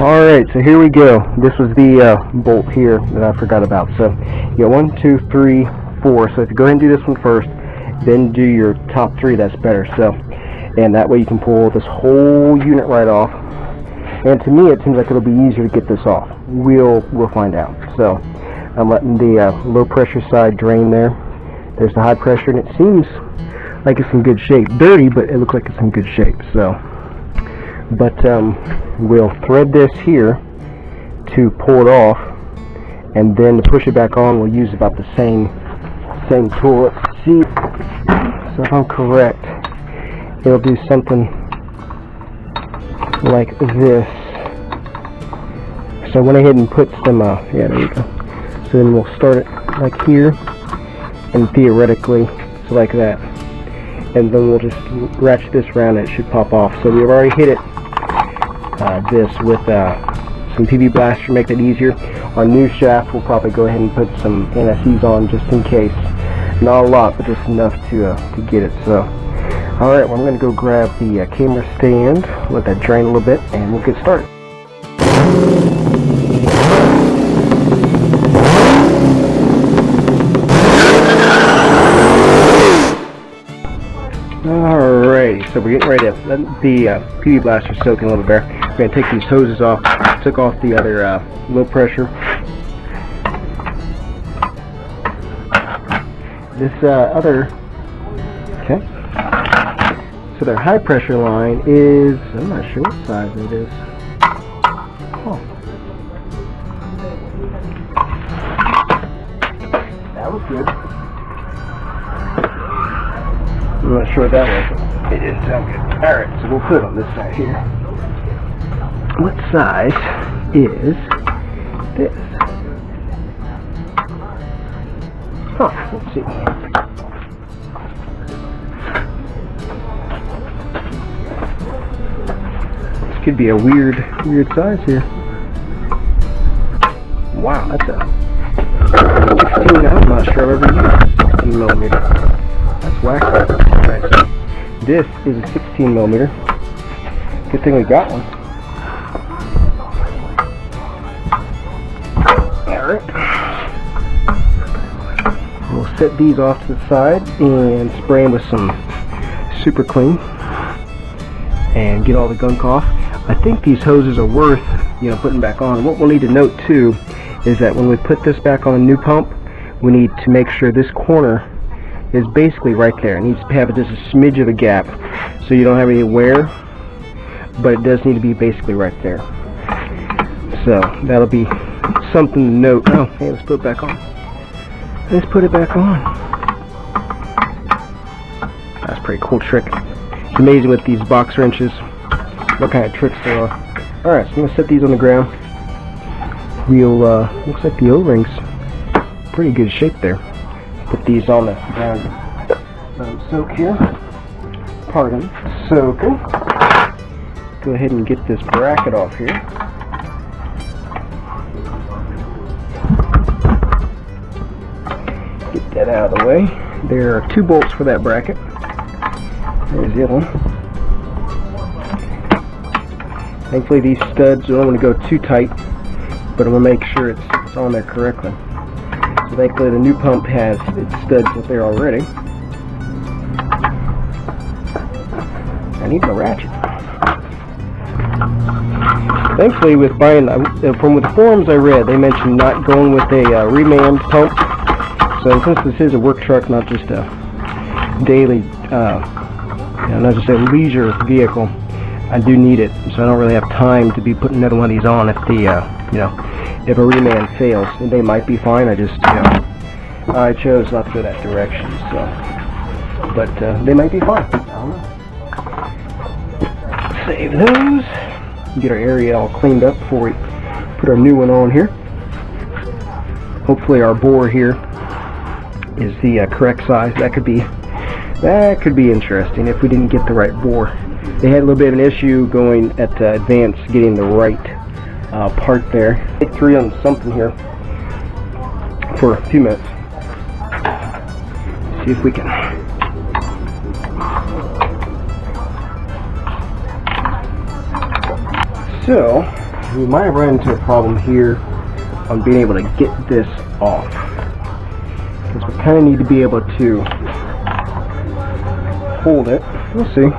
Alright, so here we go. This was the bolt here that I forgot about. So you got 1, 2, 3, 4. So if you go ahead and do this one first, then do your top 3, that's better. So, and that way you can pull this whole unit right off. And to me, it seems like it'll be easier to get this off. We'll find out. So I'm letting the low pressure side drain there. There's the high pressure, and it seems like it's in good shape. Dirty, but it looks like it's in good shape. So, but we'll thread this here to pull it off, and then to push it back on, we'll use about the same tool. Let's see. So if I'm correct, it'll do something like this. So I went ahead and put some, yeah, there you go. So then we'll start it like here, and theoretically, so like that. And then we'll just ratchet this around and it should pop off. So we've already hit it, this with some PV blaster to make that easier. Our new shaft, we'll probably go ahead and put some NSEs on just in case. Not a lot, but just enough to get it. So, alright, well, I'm going to go grab the camera stand, let that drain a little bit, and we'll get started. Alrighty, so we're getting ready to let the PV blaster soak in a little bit. We're going to take these hoses off. Took off the other low pressure. This other, okay, so their high pressure line is, I'm not sure what size it is. Oh, that was good. I'm not sure what that was, but it didn't sound good. Alright, so we'll put it on this side here. What size is this? Huh, let's see. This could be a weird size here. Wow, that's a 16, I'm not sure I've ever used 16 millimeter. That's wacky. Right, so this is a 16 millimeter. Good thing we got one. Alright. We'll set these off to the side and spray them with some super clean and get all the gunk off. I think these hoses are worth, putting back on. What we'll need to note too is that when we put this back on a new pump, we need to make sure this corner is basically right there. It needs to have just a smidge of a gap so you don't have any wear, but it does need to be basically right there. So that'll be something to note. Oh, hey, let's put it back on. Let's put it back on. That's a pretty cool trick. It's amazing with these box wrenches what kind of tricks there are. Alright, so I'm going to set these on the ground. We'll, looks like the O-ring's pretty good shape there. Put these on the ground. Soak here. Pardon. Soaking. Go ahead and get this bracket off here. Get that out of the way. There are 2 bolts for that bracket. There's the other one. Thankfully these studs, I don't want to go too tight, but I'm going to make sure it's on there correctly. So thankfully the new pump has its studs up there already. I need the ratchet. Thankfully with buying, from the forums I read, they mentioned not going with a reman pump. So since this is a work truck, not just a daily, not just a leisure vehicle, I do need it, so I don't really have time to be putting another one of these on if the, if a reman fails. And they might be fine, I just, I chose not to go that direction, so, but they might be fine, I don't know. Save those, get our area all cleaned up before we put our new one on here. Hopefully our bore here is the correct size. That could be interesting if we didn't get the right bore. They had a little bit of an issue going at Advance getting the right part there. Take 3 on something here for a few minutes. See if we can. So we might have run into a problem here on being able to get this off. Because we kind of need to be able to hold it. We'll see.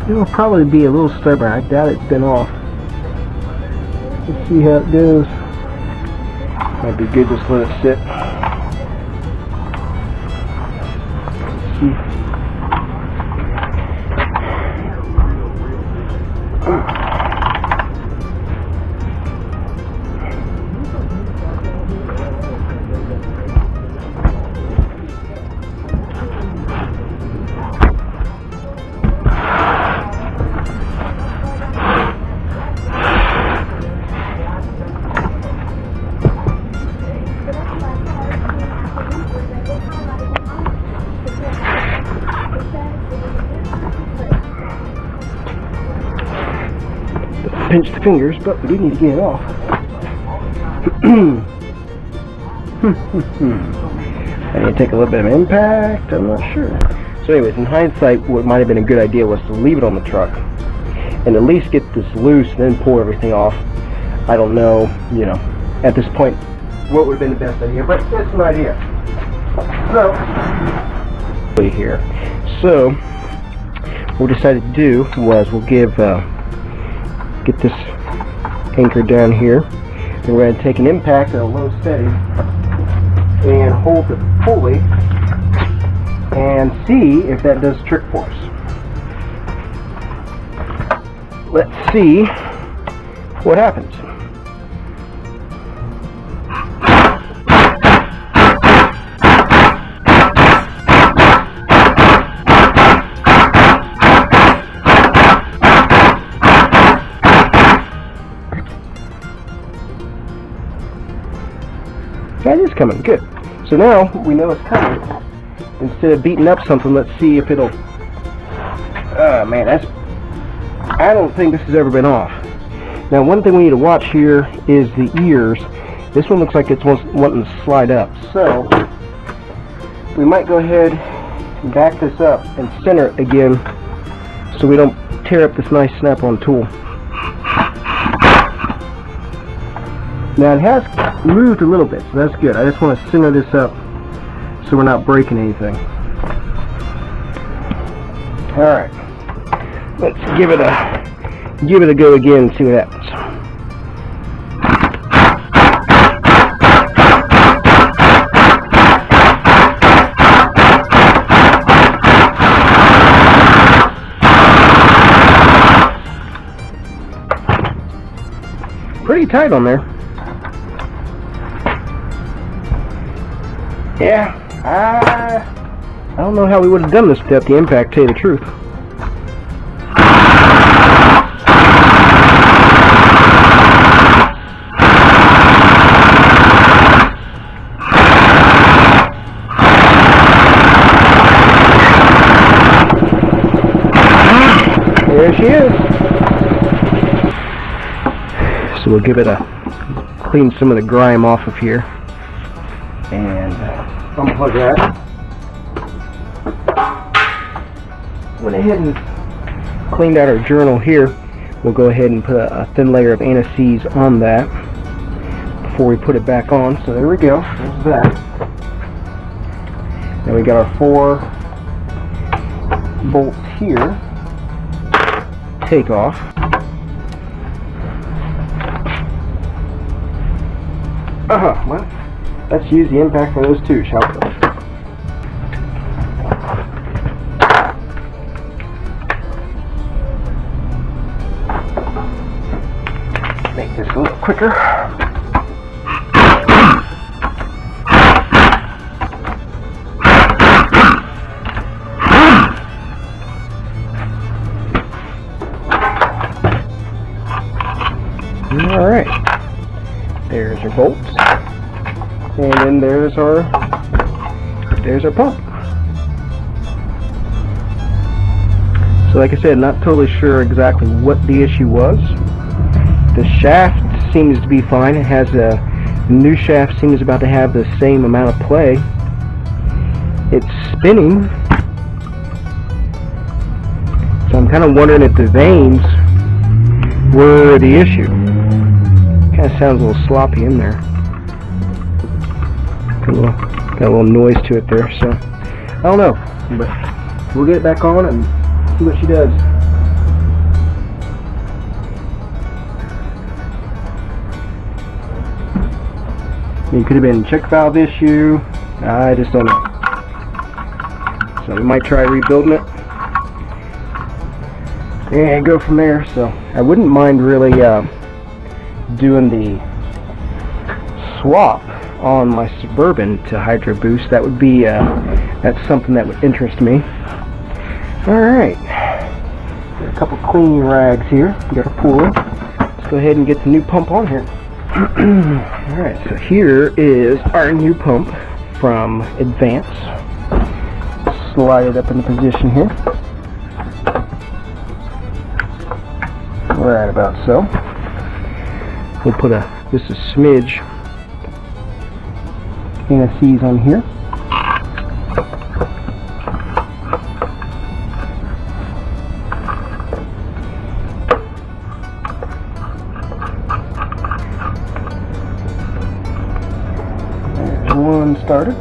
It'll probably be a little stubborn. I doubt it's been off. Let's see how it goes. Might be good just let it sit. Let's see. Pinch the fingers, but we do need to get it off. I need to take a little bit of impact, I'm not sure. So anyways, in hindsight, what might have been a good idea was to leave it on the truck and at least get this loose and then pull everything off. I don't know, you know, at this point, what would have been the best idea, but it's an idea. So, here. So, what we decided to do was we'll get this anchor down here, and we're going to take an impact at a low setting and hold it fully and see if that does the trick for us. Let's see what happens. That is coming, good. So now we know it's coming. Instead of beating up something, let's see if it'll. Man, I don't think this has ever been off. Now, one thing we need to watch here is the ears. This one looks like it's wanting to slide up. So we might go ahead and back this up and center it again, so we don't tear up this nice snap-on tool. Now it has moved a little bit, so that's good. I just want to center this up so we're not breaking anything. Alright, let's give it a go again and see what happens. Pretty tight on there. Yeah, I don't know how we would have done this without the impact, to tell you the truth. There she is. So we'll give it clean some of the grime off of here. And unplug that. Went ahead and cleaned out our journal here. We'll go ahead and put a thin layer of anti-seize on that before we put it back on. So there we go. There's that. Then we got our 4 bolts here. Take off. Well, let's use the impact for those two, shall we? Make this a little quicker. Alright. There's our bolts. And then there's our pump. So So like I said, not totally sure exactly what the issue was. The shaft seems to be fine. It has a new shaft, seems about to have the same amount of play. It's spinning, so I'm kind of wondering if the vanes were the issue. Kind of sounds a little sloppy in there. Got a little noise to it there, so I don't know, but we'll get it back on and see what she does. It could have been a check valve issue. I just don't know. So we might try rebuilding it and go from there. So I wouldn't mind really doing the swap on my Suburban to Hydro Boost. That would be that's something that would interest me. Alright, got a couple cleaning rags here. Got a puller. Let's go ahead and get the new pump on here. Alright, so here is our new pump from Advance. Slide it up into position here. Right about so. We'll put just a smidge NSCs on here. There's one started.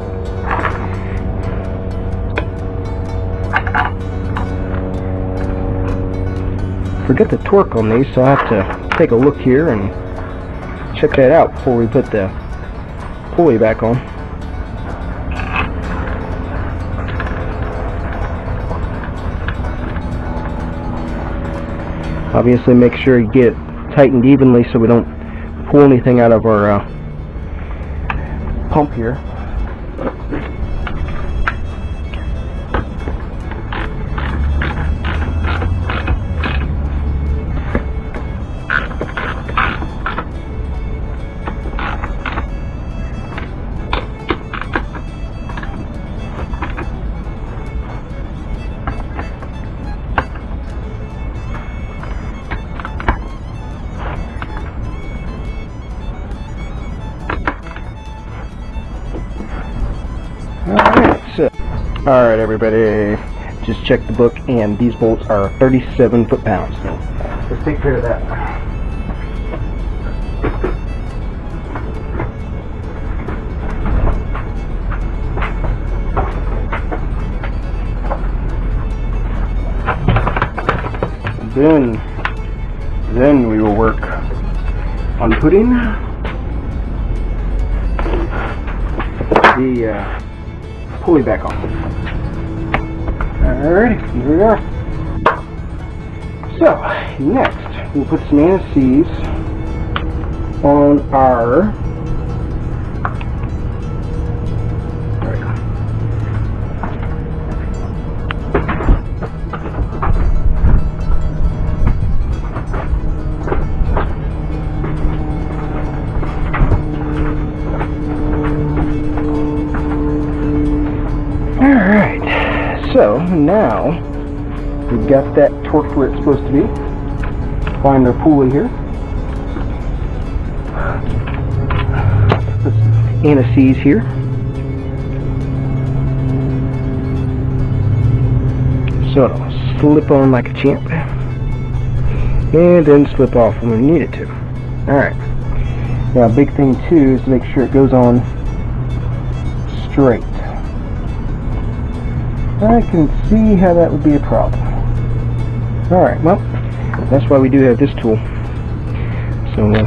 Forget the torque on these, so I have to take a look here and check that out before we put the pulley back on. Obviously make sure you get it tightened evenly so we don't pull anything out of our pump here. Alright everybody, just check the book and these bolts are 37 foot-pounds. So let's take care of that. Then we will work on putting the pulley back on. Alright, here we are. So, next, we'll put some NSCs on our So now we've got that torque where it's supposed to be. Find our pulley here. Put some NSCs here. So it'll slip on like a champ. And then slip off when we need it to. Alright. Now a big thing too is to make sure it goes on straight. I can see how that would be a problem. Alright, well, that's why we do have this tool. So we'll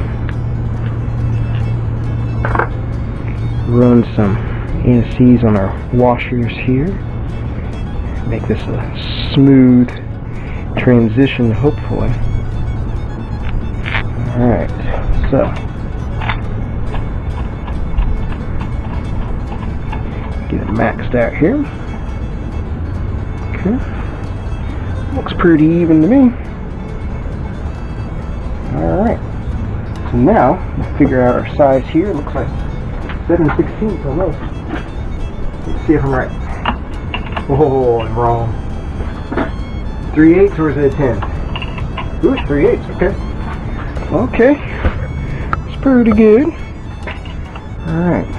run some NCs on our washers here. Make this a smooth transition, hopefully. Alright, so get it maxed out here. Okay. Looks pretty even to me. Alright. So now, let's figure out our size here. It looks like 7/16 almost. Let's see if I'm right. Oh, I'm wrong. 3/8 or is it a 10? Ooh, 3/8, okay. Okay. It's pretty good. Alright.